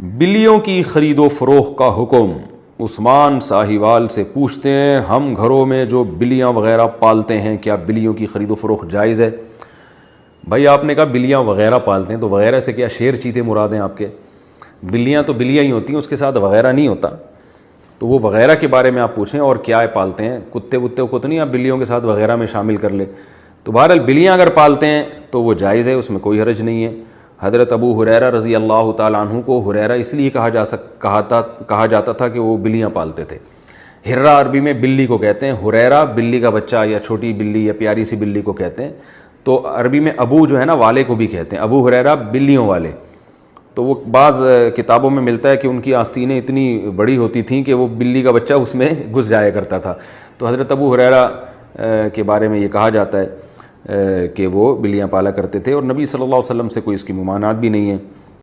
بلیوں کی خرید و فروخت کا حکم۔ عثمان ساہیوال سے پوچھتے ہیں ہم گھروں میں جو بلیاں وغیرہ پالتے ہیں کیا بلیوں کی خرید و فروخت جائز ہے؟ بھائی آپ نے کہا بلیاں وغیرہ پالتے ہیں تو وغیرہ سے کیا شیر چیتے مراد ہیں آپ کے؟ بلیاں تو بلیاں ہی ہوتی ہیں، اس کے ساتھ وغیرہ نہیں ہوتا، تو وہ وغیرہ کے بارے میں آپ پوچھیں اور کیا پالتے ہیں، کتے وتے کو تو نہیں آپ بلیوں کے ساتھ وغیرہ میں شامل کر لیں۔ تو بہرحال بلیاں اگر پالتے ہیں تو وہ جائز ہے، اس میں کوئی حرج نہیں ہے۔ حضرت ابو ہریرہ رضی اللہ تعالیٰ عنہ کو ہریرہ اس لیے کہا جاتا تھا کہ وہ بلیاں پالتے تھے۔ ہرہ عربی میں بلی کو کہتے ہیں، ہریرہ بلی کا بچہ یا چھوٹی بلی یا پیاری سی بلی کو کہتے ہیں۔ تو عربی میں ابو جو ہے نا والے کو بھی کہتے ہیں، ابو ہریرہ بلیوں والے۔ تو وہ بعض کتابوں میں ملتا ہے کہ ان کی آستینیں اتنی بڑی ہوتی تھیں کہ وہ بلی کا بچہ اس میں گھس جایا کرتا تھا۔ تو حضرت ابو ہریرہ کے بارے میں یہ کہا جاتا ہے کہ وہ بلیاں پالا کرتے تھے، اور نبی صلی اللہ علیہ وسلم سے کوئی اس کی ممانعت بھی نہیں ہے۔